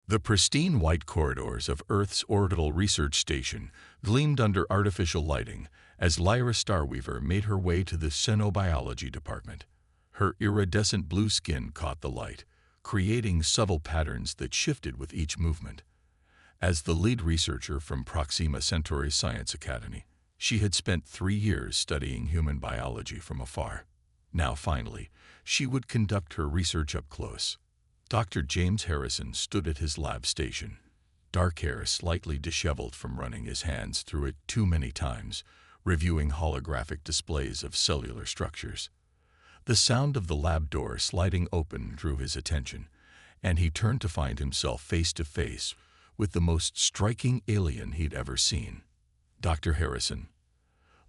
The pristine white corridors of Earth's orbital research station gleamed under artificial lighting as Lyra Starweaver made her way to the xenobiology department. Her iridescent blue skin caught the light, creating subtle patterns that shifted with each movement. As the lead researcher from Proxima Centauri Science Academy, she had spent 3 years studying human biology from afar. Now, finally, she would conduct her research up close. Dr. James Harrison stood at his lab station, dark hair slightly disheveled from running his hands through it too many times, reviewing holographic displays of cellular structures. The sound of the lab door sliding open drew his attention, and he turned to find himself face to face with the most striking alien he'd ever seen. Dr. Harrison.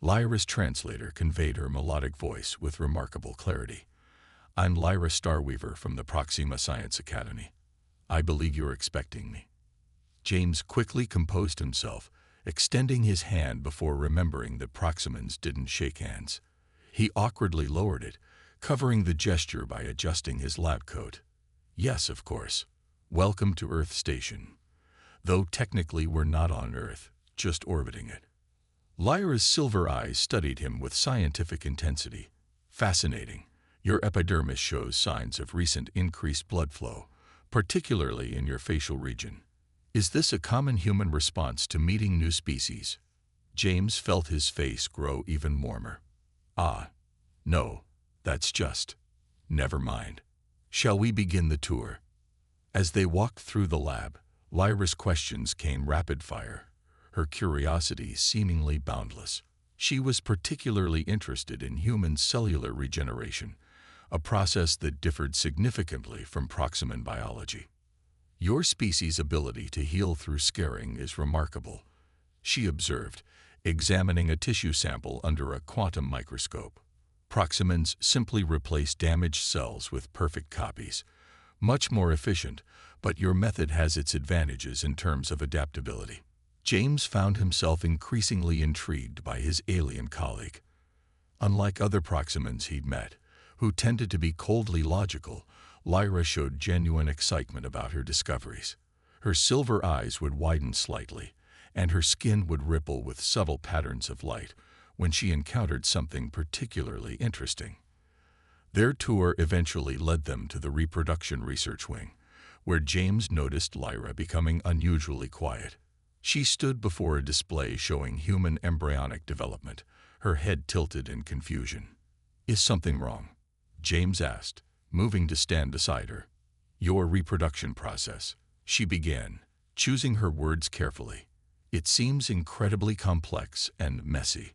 Lyra's translator conveyed her melodic voice with remarkable clarity. I'm Lyra Starweaver from the Proxima Science Academy. I believe you're expecting me. James quickly composed himself, extending his hand before remembering that Proximans didn't shake hands. He awkwardly lowered it, covering the gesture by adjusting his lab coat. Yes, of course. Welcome to Earth Station. Though technically we're not on Earth, just orbiting it. Lyra's silver eyes studied him with scientific intensity. Fascinating. Your epidermis shows signs of recent increased blood flow, particularly in your facial region. Is this a common human response to meeting new species? James felt his face grow even warmer. No, that's just. Never mind. Shall we begin the tour? As they walked through the lab, Lyra's questions came rapid fire, her curiosity seemingly boundless. She was particularly interested in human cellular regeneration, a process that differed significantly from Proximan biology. Your species' ability to heal through scarring is remarkable, she observed, examining a tissue sample under a quantum microscope. Proximans simply replace damaged cells with perfect copies. Much more efficient, but your method has its advantages in terms of adaptability. James found himself increasingly intrigued by his alien colleague. Unlike other Proximans he'd met, who tended to be coldly logical, Lyra showed genuine excitement about her discoveries. Her silver eyes would widen slightly, and her skin would ripple with subtle patterns of light when she encountered something particularly interesting. Their tour eventually led them to the Reproduction research wing, where James noticed Lyra becoming unusually quiet. She stood before a display showing human embryonic development, her head tilted in confusion. Is something wrong? James asked, moving to stand beside her. Your reproduction process, she began, choosing her words carefully. It seems incredibly complex and messy.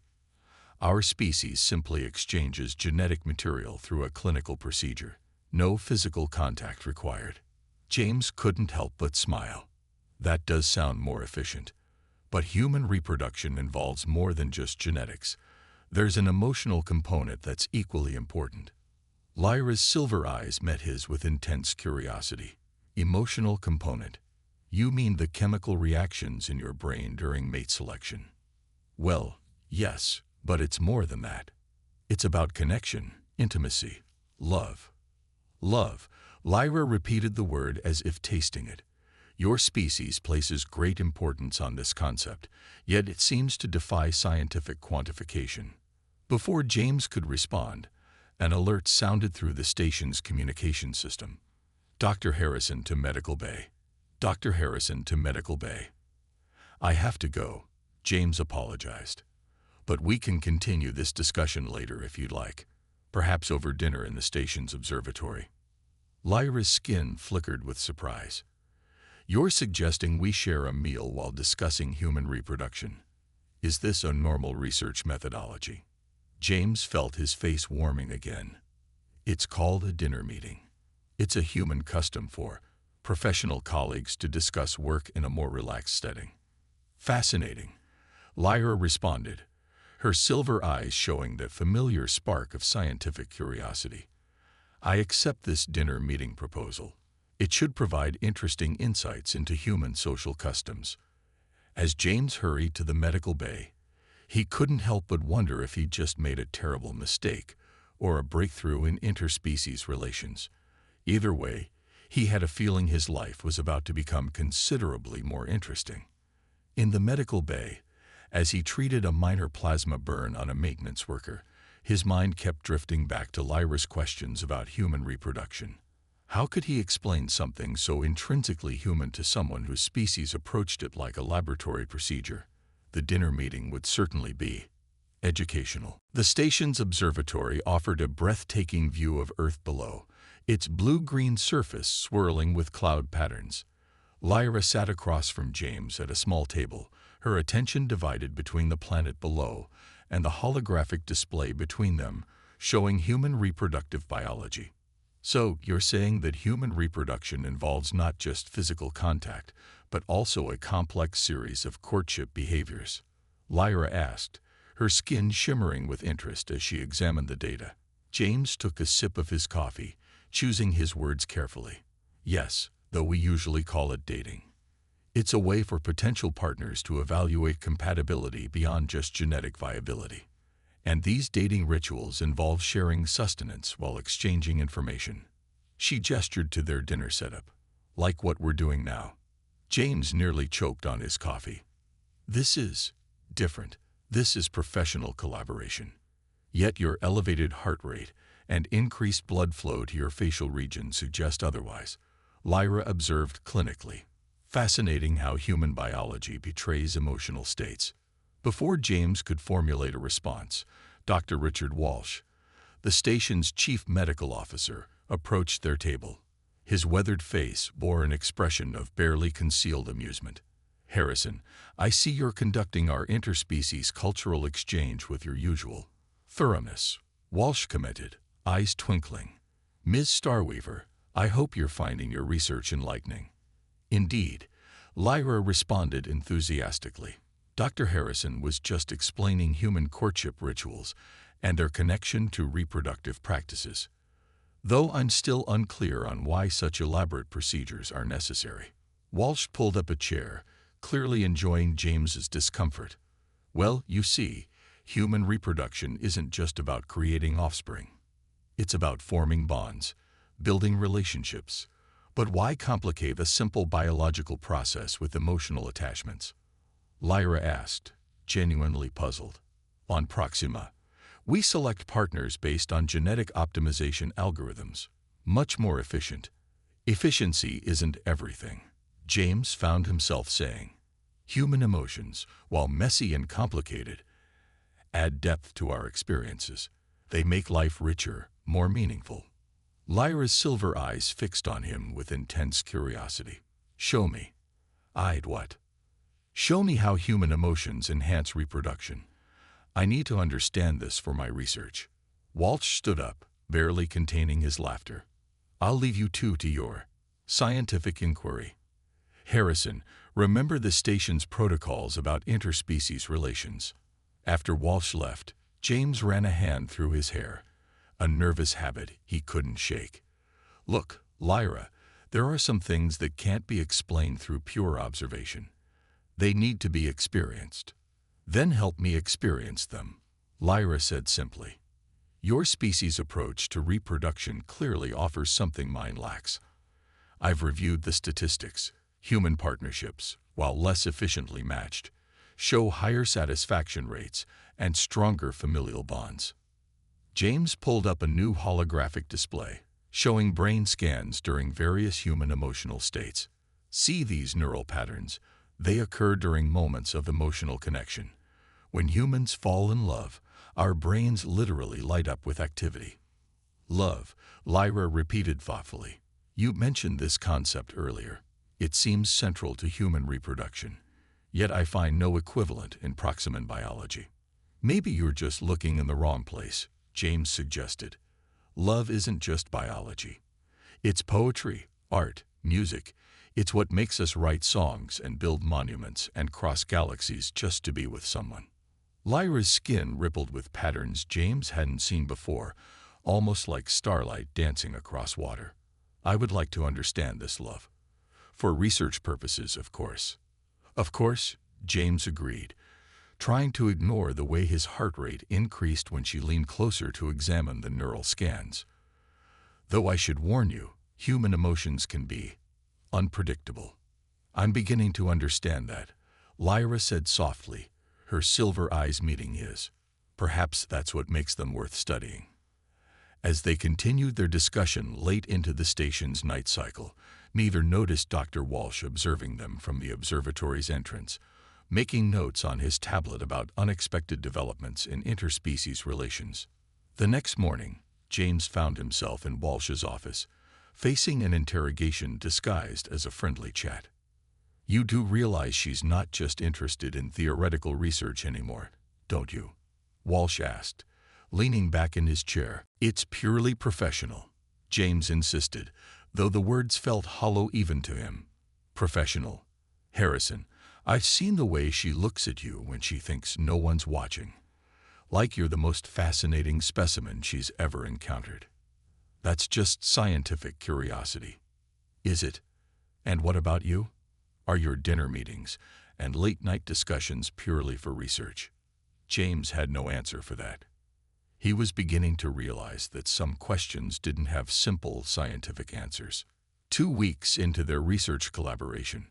Our species simply exchanges genetic material through a clinical procedure. No physical contact required. James couldn't help but smile. That does sound more efficient. But human reproduction involves more than just genetics. There's an emotional component that's equally important. Lyra's silver eyes met his with intense curiosity. Emotional component. You mean the chemical reactions in your brain during mate selection? Well, yes, but it's more than that. It's about connection, intimacy, love. Love. Lyra repeated the word as if tasting it. Your species places great importance on this concept, yet it seems to defy scientific quantification. Before James could respond, an alert sounded through the station's communication system. Dr. Harrison to Medical Bay. Dr. Harrison to Medical Bay. I have to go, James apologized. But we can continue this discussion later if you'd like, perhaps over dinner in the station's observatory. Lyra's skin flickered with surprise. You're suggesting we share a meal while discussing human reproduction. Is this a normal research methodology? James felt his face warming again. It's called a dinner meeting. It's a human custom for professional colleagues to discuss work in a more relaxed setting. Fascinating, Lyra responded, her silver eyes showing the familiar spark of scientific curiosity. I accept this dinner meeting proposal. It should provide interesting insights into human social customs. As James hurried to the medical bay, he couldn't help but wonder if he'd just made a terrible mistake or a breakthrough in interspecies relations. Either way, He had a feeling his life was about to become considerably more interesting. In the medical bay, as he treated a minor plasma burn on a maintenance worker, his mind kept drifting back to Lyra's questions about human reproduction. How could he explain something so intrinsically human to someone whose species approached it like a laboratory procedure? The dinner meeting would certainly be educational. The station's observatory offered a breathtaking view of Earth below, its blue-green surface swirling with cloud patterns. Lyra sat across from James at a small table, her attention divided between the planet below and the holographic display between them, showing human reproductive biology. So, you're saying that human reproduction involves not just physical contact, but also a complex series of courtship behaviors? Lyra asked, her skin shimmering with interest as she examined the data. James took a sip of his coffee, choosing his words carefully. Yes, though we usually call it dating. It's a way for potential partners to evaluate compatibility beyond just genetic viability. And these dating rituals involve sharing sustenance while exchanging information. She gestured to their dinner setup. Like what we're doing now. James nearly choked on his coffee. This is different. This is professional collaboration. Yet your elevated heart rate and increased blood flow to your facial region suggest otherwise, Lyra observed clinically. Fascinating how human biology betrays emotional states. Before James could formulate a response, Dr. Richard Walsh, the station's chief medical officer, approached their table. His weathered face bore an expression of barely concealed amusement. Harrison, I see you're conducting our interspecies cultural exchange with your usual thoroughness, Walsh commented, eyes twinkling. Ms. Starweaver, I hope you're finding your research enlightening. Indeed, Lyra responded enthusiastically. Dr. Harrison was just explaining human courtship rituals and their connection to reproductive practices, though I'm still unclear on why such elaborate procedures are necessary. Walsh pulled up a chair, clearly enjoying James's discomfort. Well, you see, human reproduction isn't just about creating offspring. It's about forming bonds, building relationships. But why complicate a simple biological process with emotional attachments? Lyra asked, genuinely puzzled. On Proxima, we select partners based on genetic optimization algorithms. Much more efficient. Efficiency isn't everything, James found himself saying. Human emotions, while messy and complicated, add depth to our experiences. They make life richer, more meaningful. Lyra's silver eyes fixed on him with intense curiosity. Show me. I'd what? Show me how human emotions enhance reproduction. I need to understand this for my research. Walsh stood up, barely containing his laughter. I'll leave you two to your scientific inquiry. Harrison, remember the station's protocols about interspecies relations. After Walsh left, James ran a hand through his hair, a nervous habit he couldn't shake. Look, Lyra, there are some things that can't be explained through pure observation. They need to be experienced. Then help me experience them, Lyra said simply. Your species' approach to reproduction clearly offers something mine lacks. I've reviewed the statistics. Human partnerships, while less efficiently matched, show higher satisfaction rates and stronger familial bonds. James pulled up a new holographic display, showing brain scans during various human emotional states. See these neural patterns. They occur during moments of emotional connection. When humans fall in love, our brains literally light up with activity. Love, Lyra repeated thoughtfully. You mentioned this concept earlier. It seems central to human reproduction, yet I find no equivalent in Proximan biology. Maybe you're just looking in the wrong place, James suggested. Love isn't just biology. It's poetry, art, music. It's what makes us write songs and build monuments and cross galaxies just to be with someone. Lyra's skin rippled with patterns James hadn't seen before, almost like starlight dancing across water. I would like to understand this love. For research purposes, of course. Of course, James agreed, trying to ignore the way his heart rate increased when she leaned closer to examine the neural scans. Though I should warn you, Human emotions can be unpredictable. I'm beginning to understand that, Lyra said softly, her silver eyes meeting his. Perhaps that's what makes them worth studying. As they continued their discussion late into the station's night cycle, neither noticed Dr. Walsh observing them from the observatory's entrance, making notes on his tablet about unexpected developments in interspecies relations. The next morning, James found himself in Walsh's office, facing an interrogation disguised as a friendly chat. You do realize she's not just interested in theoretical research anymore, don't you? Walsh asked, leaning back in his chair. It's purely professional, James insisted, though the words felt hollow even to him. Professional. Harrison, I've seen the way she looks at you when she thinks no one's watching. Like you're the most fascinating specimen she's ever encountered. That's just scientific curiosity. Is it? And what about you? Are your dinner meetings and late-night discussions purely for research? James had no answer for that. He was beginning to realize that some questions didn't have simple scientific answers. 2 weeks into their research collaboration,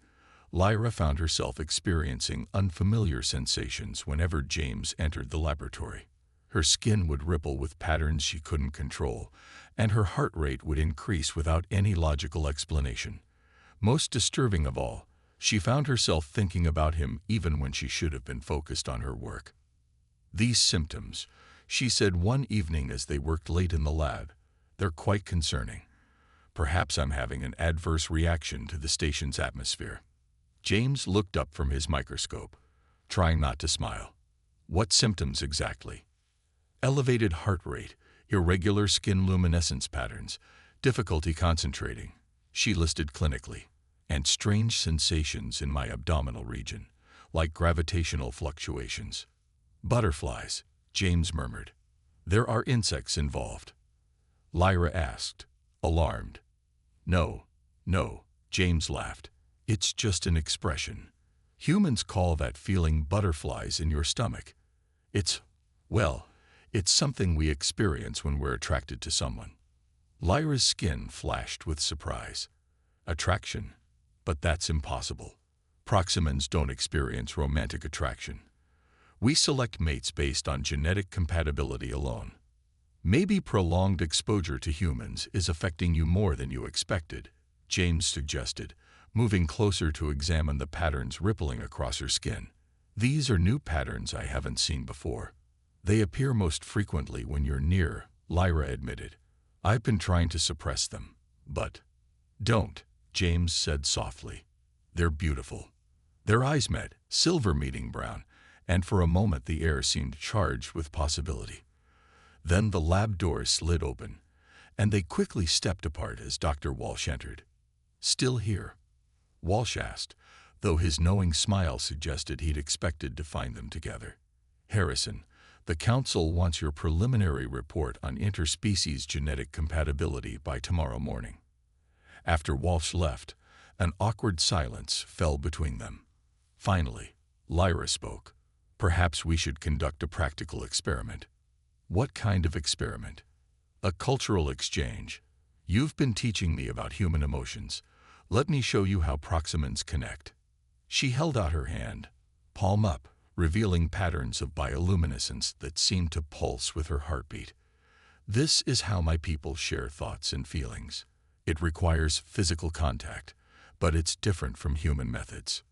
Lyra found herself experiencing unfamiliar sensations whenever James entered the laboratory. Her skin would ripple with patterns she couldn't control, and her heart rate would increase without any logical explanation. Most disturbing of all, she found herself thinking about him even when she should have been focused on her work. These symptoms, she said one evening as they worked late in the lab, they're quite concerning. Perhaps I'm having an adverse reaction to the station's atmosphere. James looked up from his microscope, trying not to smile. What symptoms exactly? Elevated heart rate, irregular skin luminescence patterns, difficulty concentrating, she listed clinically, and strange sensations in my abdominal region, like gravitational fluctuations. Butterflies, James murmured. There are insects involved. Lyra asked, alarmed. No, James laughed. It's just an expression. Humans call that feeling butterflies in your stomach. It's something we experience when we're attracted to someone. Lyra's skin flashed with surprise. Attraction? But that's impossible. Proximans don't experience romantic attraction. We select mates based on genetic compatibility alone. Maybe prolonged exposure to humans is affecting you more than you expected, James suggested, moving closer to examine the patterns rippling across her skin. These are new patterns I haven't seen before. They appear most frequently when you're near, Lyra admitted. I've been trying to suppress them, but... Don't, James said softly. They're beautiful. Their eyes met, silver meeting brown, and for a moment the air seemed charged with possibility. Then the lab doors slid open, and they quickly stepped apart as Dr. Walsh entered. Still here? Walsh asked, though his knowing smile suggested he'd expected to find them together. Harrison, the Council wants your preliminary report on interspecies genetic compatibility by tomorrow morning. After Walsh left, an awkward silence fell between them. Finally, Lyra spoke. Perhaps we should conduct a practical experiment. What kind of experiment? A cultural exchange. You've been teaching me about human emotions. Let me show you how proximans connect. She held out her hand, palm up, revealing patterns of bioluminescence that seemed to pulse with her heartbeat. This is how my people share thoughts and feelings. It requires physical contact, but it's different from human methods.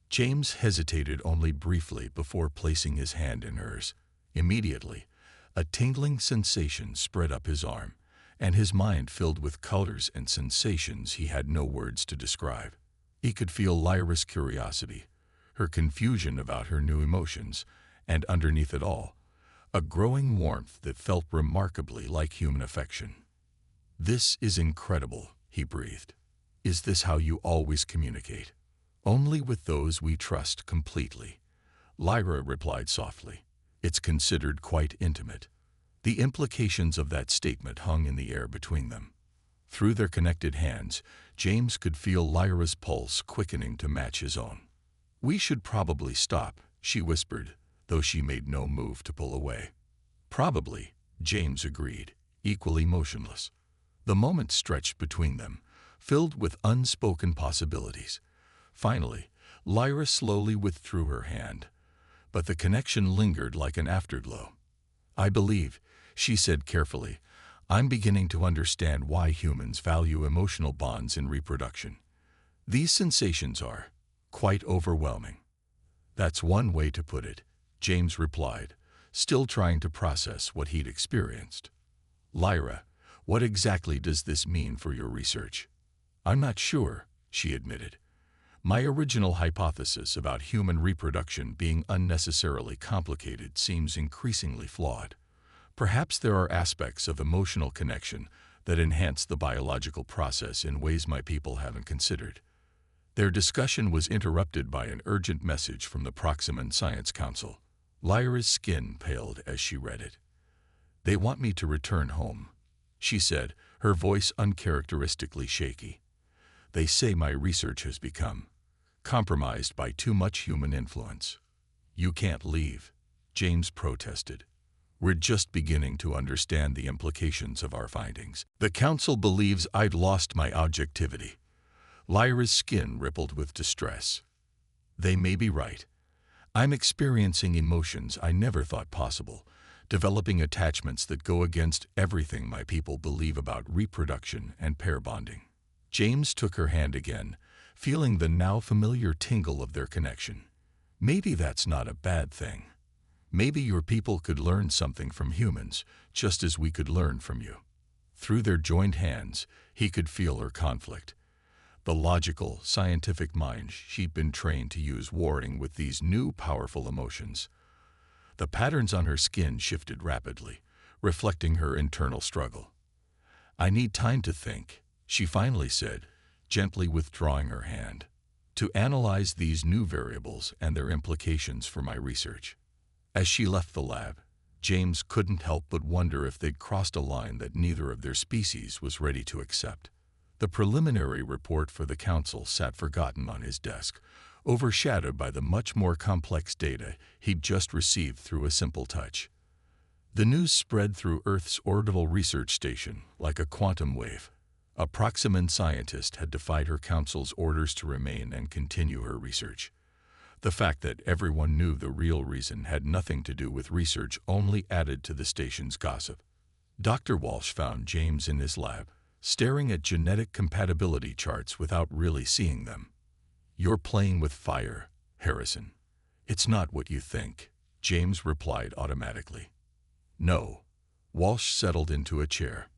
James hesitated only briefly before placing his hand in hers. Immediately, a tingling sensation spread up his arm, and his mind filled with colors and sensations he had no words to describe. He could feel Lyra's curiosity, her confusion about her new emotions, and underneath it all, a growing warmth that felt remarkably like human affection. This is incredible, he breathed. Is this how you always communicate? Only with those we trust completely. Lyra replied softly. It's considered quite intimate. The implications of that statement hung in the air between them. Through their connected hands, James could feel Lyra's pulse quickening to match his own. We should probably stop, she whispered, though she made no move to pull away. Probably, James agreed, equally motionless. The moment stretched between them, filled with unspoken possibilities. Finally, Lyra slowly withdrew her hand, but the connection lingered like an afterglow. "I believe," she said carefully, "I'm beginning to understand why humans value emotional bonds in reproduction. These sensations are quite overwhelming." "That's one way to put it," James replied, still trying to process what he'd experienced. "Lyra, what exactly does this mean for your research?" "I'm not sure," she admitted. "My original hypothesis about human reproduction being unnecessarily complicated seems increasingly flawed. Perhaps there are aspects of emotional connection that enhance the biological process in ways my people haven't considered." Their discussion was interrupted by an urgent message from the Proximan Science Council. Lyra's skin paled as she read it. "They want me to return home," she said, her voice uncharacteristically shaky. "They say my research has become compromised by too much human influence." "You can't leave," James protested. "We're just beginning to understand the implications of our findings. The council believes I'd lost my objectivity." Lyra's skin rippled with distress. "They may be right. I'm experiencing emotions I never thought possible, developing attachments that go against everything my people believe about reproduction and pair bonding." James took her hand again, feeling the now familiar tingle of their connection. "Maybe that's not a bad thing. Maybe your people could learn something from humans, just as we could learn from you." Through their joined hands, he could feel her conflict. The logical, scientific mind she'd been trained to use warring with these new, powerful emotions. The patterns on her skin shifted rapidly, reflecting her internal struggle. "I need time to think," she finally said, gently withdrawing her hand, "to analyze these new variables and their implications for my research." As she left the lab, James couldn't help but wonder if they'd crossed a line that neither of their species was ready to accept. The preliminary report for the council sat forgotten on his desk, overshadowed by the much more complex data he'd just received through a simple touch. The news spread through Earth's orbital research station like a quantum wave. A Proximan scientist had defied her council's orders to remain and continue her research. The fact that everyone knew the real reason had nothing to do with research only added to the station's gossip. Dr. Walsh found James in his lab, staring at genetic compatibility charts without really seeing them. "You're playing with fire, Harrison. It's not what you think," James replied automatically. "No." Walsh settled into a chair.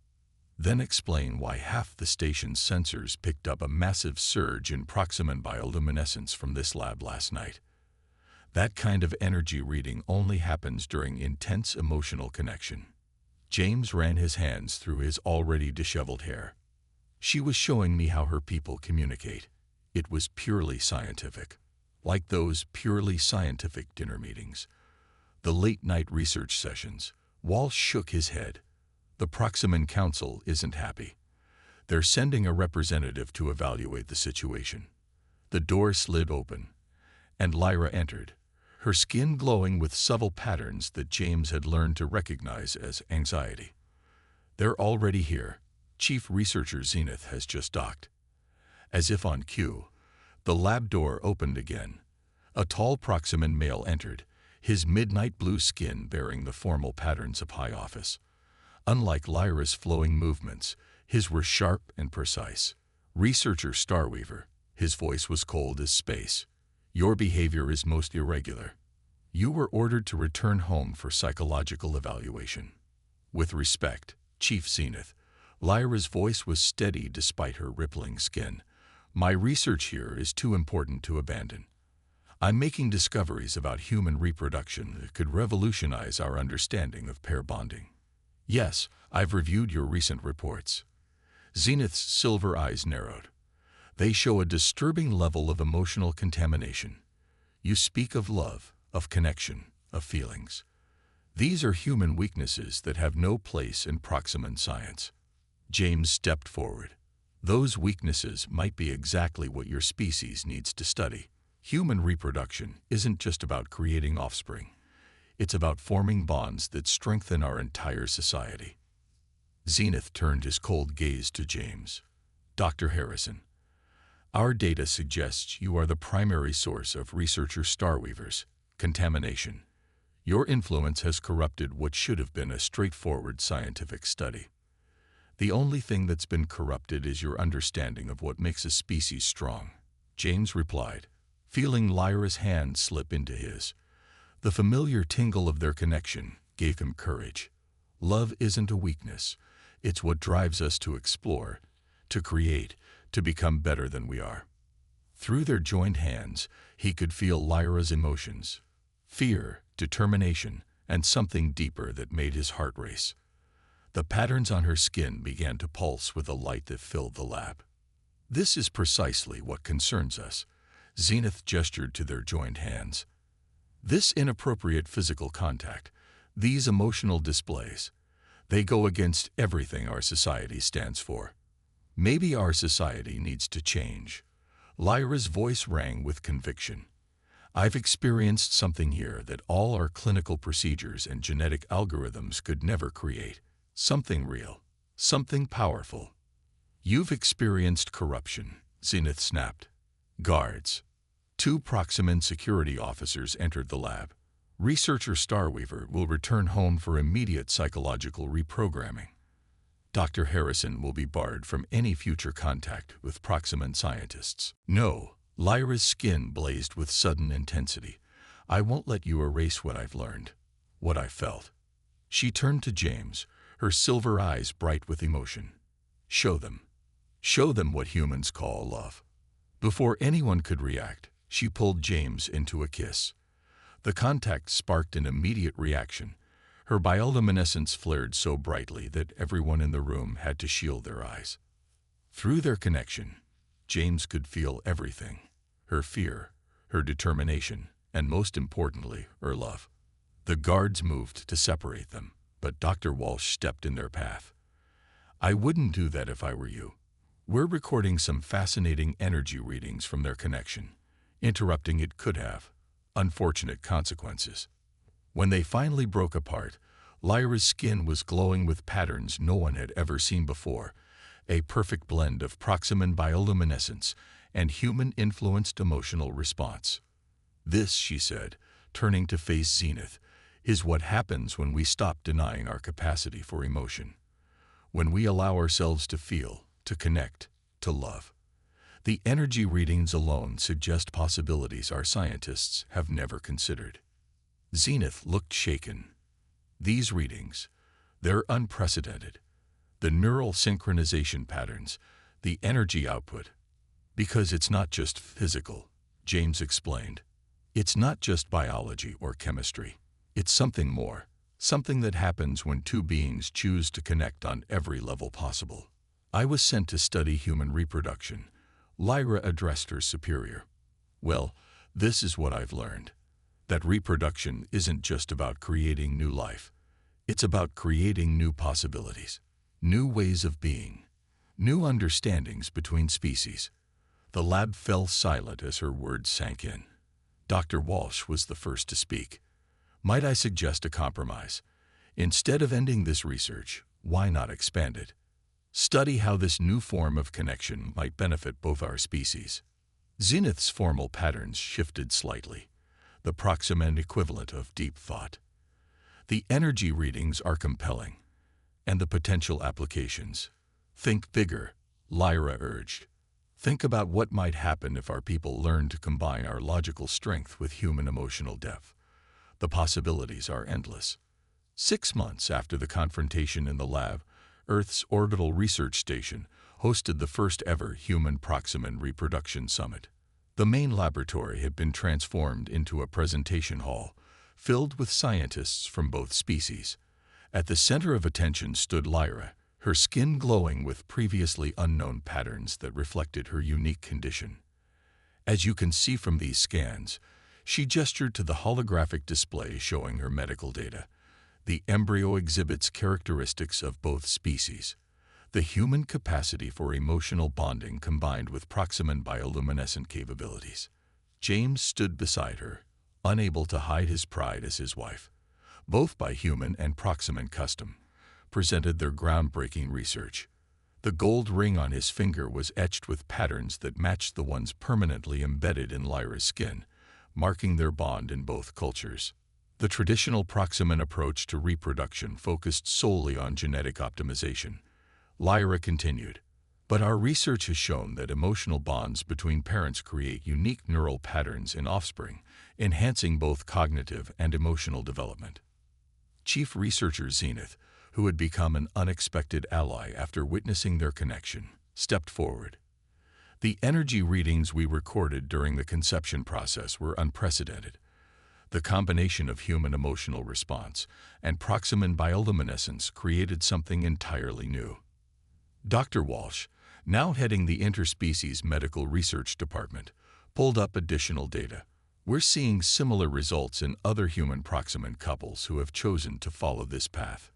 "Then explain why half the station's sensors picked up a massive surge in Proximan bioluminescence from this lab last night. That kind of energy reading only happens during intense emotional connection." James ran his hands through his already disheveled hair. "She was showing me how her people communicate. It was purely scientific. Like those purely scientific dinner meetings. The late-night research sessions." Walsh shook his head. "The Proximan Council isn't happy. They're sending a representative to evaluate the situation." The door slid open, and Lyra entered, her skin glowing with subtle patterns that James had learned to recognize as anxiety. "They're already here. Chief Researcher Zenith has just docked." As if on cue, the lab door opened again. A tall Proximan male entered, his midnight blue skin bearing the formal patterns of high office. Unlike Lyra's flowing movements, his were sharp and precise. "Researcher Starweaver," his voice was cold as space. "Your behavior is most irregular. You were ordered to return home for psychological evaluation." "With respect, Chief Zenith," Lyra's voice was steady despite her rippling skin. "My research here is too important to abandon. I'm making discoveries about human reproduction that could revolutionize our understanding of pair bonding." "Yes, I've reviewed your recent reports." Zenith's silver eyes narrowed. "They show a disturbing level of emotional contamination. You speak of love, of connection, of feelings. These are human weaknesses that have no place in Proximan science." James stepped forward. "Those weaknesses might be exactly what your species needs to study. Human reproduction isn't just about creating offspring. It's about forming bonds that strengthen our entire society." Zenith turned his cold gaze to James. Dr. Harrison, our data suggests you are the primary source of researcher Starweaver's contamination. Your influence has corrupted what should have been a straightforward scientific study. The only thing that's been corrupted is your understanding of what makes a species strong, James replied, feeling Lyra's hand slip into his. The familiar tingle of their connection gave him courage. Love isn't a weakness. It's what drives us to explore, to create, to become better than we are. Through their joined hands, he could feel Lyra's emotions, fear, determination, and something deeper that made his heart race. The patterns on her skin began to pulse with a light that filled the lab. This is precisely what concerns us. Zenith gestured to their joined hands. This inappropriate physical contact, these emotional displays, they go against everything our society stands for. Maybe our society needs to change. Lyra's voice rang with conviction. I've experienced something here that all our clinical procedures and genetic algorithms could never create. Something real, something powerful. You've experienced corruption, Zenith snapped. Guards. 2 Proximan security officers entered the lab. Researcher Starweaver will return home for immediate psychological reprogramming. Dr. Harrison will be barred from any future contact with Proximan scientists. No, Lyra's skin blazed with sudden intensity. I won't let you erase what I've learned, what I felt. She turned to James, her silver eyes bright with emotion. Show them. Show them what humans call love. Before anyone could react, she pulled James into a kiss. The contact sparked an immediate reaction. Her bioluminescence flared so brightly that everyone in the room had to shield their eyes. Through their connection, James could feel everything. Her fear, her determination, and most importantly, her love. The guards moved to separate them, but Dr. Walsh stepped in their path. I wouldn't do that if I were you. We're recording some fascinating energy readings from their connection. Interrupting it could have unfortunate consequences. When they finally broke apart, Lyra's skin was glowing with patterns no one had ever seen before, a perfect blend of Proximan bioluminescence and human-influenced emotional response. This, she said, turning to face Zenith, is what happens when we stop denying our capacity for emotion. When we allow ourselves to feel, to connect, to love. The energy readings alone suggest possibilities our scientists have never considered. Zenith looked shaken. These readings, they're unprecedented. The neural synchronization patterns, the energy output. Because it's not just physical, James explained. It's not just biology or chemistry. It's something more, something that happens when 2 beings choose to connect on every level possible. I was sent to study human reproduction. Lyra addressed her superior. Well, this is what I've learned. That reproduction isn't just about creating new life. It's about creating new possibilities, new ways of being, new understandings between species. The lab fell silent as her words sank in. Dr. Walsh was the first to speak. Might I suggest a compromise? Instead of ending this research, why not expand it? Study how this new form of connection might benefit both our species. Zenith's formal patterns shifted slightly, the Proximan equivalent of deep thought. The energy readings are compelling, and the potential applications. Think bigger, Lyra urged. Think about what might happen if our people learn to combine our logical strength with human emotional depth. The possibilities are endless. 6 months after the confrontation in the lab, Earth's orbital research station hosted the first ever human Proximan reproduction summit. The main laboratory had been transformed into a presentation hall, filled with scientists from both species. At the center of attention stood Lyra, her skin glowing with previously unknown patterns that reflected her unique condition. As you can see from these scans, she gestured to the holographic display showing her medical data. The embryo exhibits characteristics of both species. The human capacity for emotional bonding combined with Proximan bioluminescent capabilities. James stood beside her, unable to hide his pride as his wife. Both by human and Proximan custom, presented their groundbreaking research. The gold ring on his finger was etched with patterns that matched the ones permanently embedded in Lyra's skin, marking their bond in both cultures. The traditional Proximan approach to reproduction focused solely on genetic optimization. Lyra continued, but our research has shown that emotional bonds between parents create unique neural patterns in offspring, enhancing both cognitive and emotional development. Chief researcher Zenith, who had become an unexpected ally after witnessing their connection, stepped forward. The energy readings we recorded during the conception process were unprecedented. The combination of human emotional response and Proximan bioluminescence created something entirely new. Dr. Walsh, now heading the Interspecies Medical Research Department, pulled up additional data. We're seeing similar results in other human Proximan couples who have chosen to follow this path.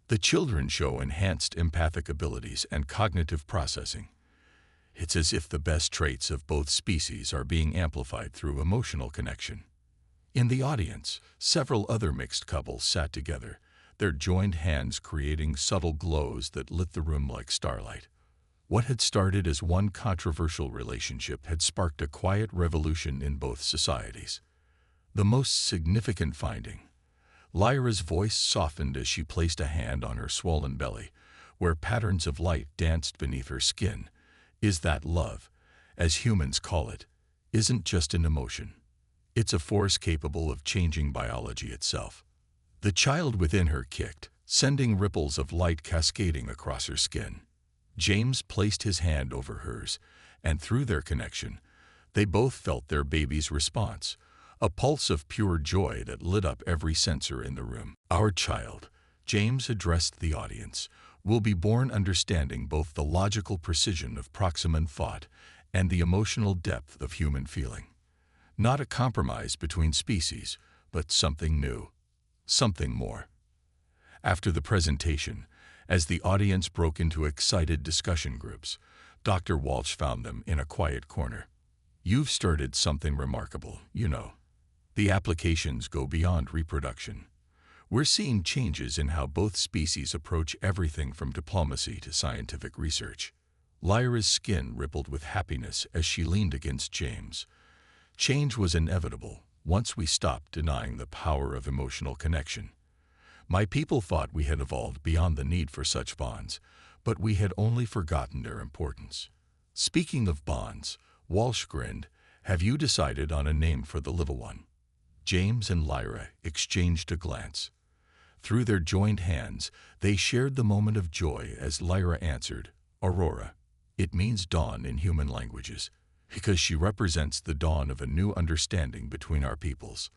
The children show enhanced empathic abilities and cognitive processing. It's as if the best traits of both species are being amplified through emotional connection. In the audience, several other mixed couples sat together, their joined hands creating subtle glows that lit the room like starlight. What had started as one controversial relationship had sparked a quiet revolution in both societies. The most significant finding: Lyra's voice softened as she placed a hand on her swollen belly, where patterns of light danced beneath her skin, is that love, as humans call it, isn't just an emotion. It's a force capable of changing biology itself. The child within her kicked, sending ripples of light cascading across her skin. James placed his hand over hers, and through their connection, they both felt their baby's response, a pulse of pure joy that lit up every sensor in the room. Our child, James addressed the audience, will be born understanding both the logical precision of Proximan thought and the emotional depth of human feeling. Not a compromise between species, but something new, something more. After the presentation, as the audience broke into excited discussion groups, Dr. Walsh found them in a quiet corner. You've started something remarkable, you know. The applications go beyond reproduction. We're seeing changes in how both species approach everything from diplomacy to scientific research. Lyra's skin rippled with happiness as she leaned against James. Change was inevitable once we stopped denying the power of emotional connection. My people thought we had evolved beyond the need for such bonds, but we had only forgotten their importance. Speaking of bonds, Walsh grinned, have you decided on a name for the little one? James and Lyra exchanged a glance. Through their joined hands, they shared the moment of joy as Lyra answered, Aurora. It means dawn in human languages, because she represents the dawn of a new understanding between our peoples.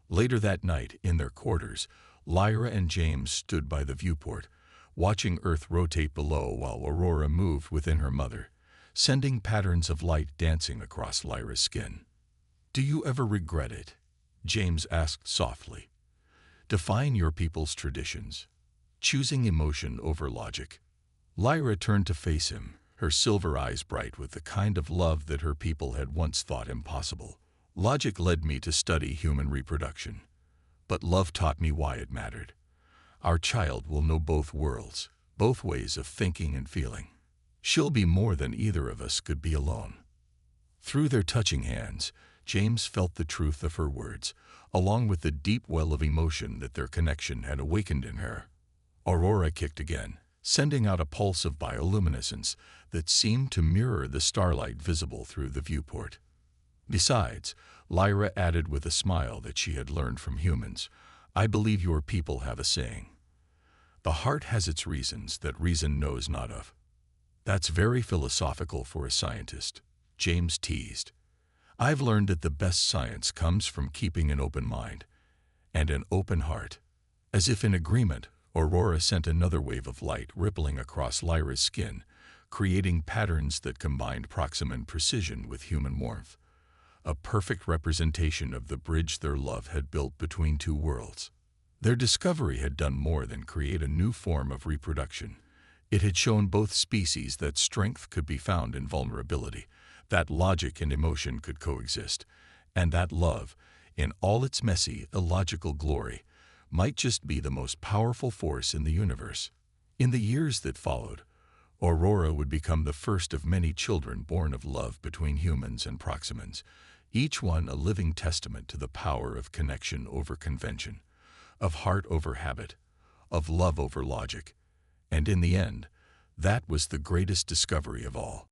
Later that night, in their quarters, Lyra and James stood by the viewport, watching Earth rotate below while Aurora moved within her mother, sending patterns of light dancing across Lyra's skin. Do you ever regret it? James asked softly. Define your people's traditions, choosing emotion over logic. Lyra turned to face him, her silver eyes bright with the kind of love that her people had once thought impossible. Logic led me to study human reproduction, but love taught me why it mattered. Our child will know both worlds, both ways of thinking and feeling. She'll be more than either of us could be alone. Through their touching hands, James felt the truth of her words, along with the deep well of emotion that their connection had awakened in her. Aurora kicked again, sending out a pulse of bioluminescence that seemed to mirror the starlight visible through the viewport. Besides, Lyra added with a smile that she had learned from humans, I believe your people have a saying. The heart has its reasons that reason knows not of. That's very philosophical for a scientist, James teased. I've learned that the best science comes from keeping an open mind and an open heart. As if in agreement, Aurora sent another wave of light rippling across Lyra's skin, creating patterns that combined Proximan precision with human warmth. A perfect representation of the bridge their love had built between two worlds. Their discovery had done more than create a new form of reproduction. It had shown both species that strength could be found in vulnerability, that logic and emotion could coexist, and that love, in all its messy, illogical glory, might just be the most powerful force in the universe. In the years that followed, Aurora would become the first of many children born of love between humans and Proximans, each one a living testament to the power of connection over convention, of heart over habit, of love over logic. And in the end, that was the greatest discovery of all.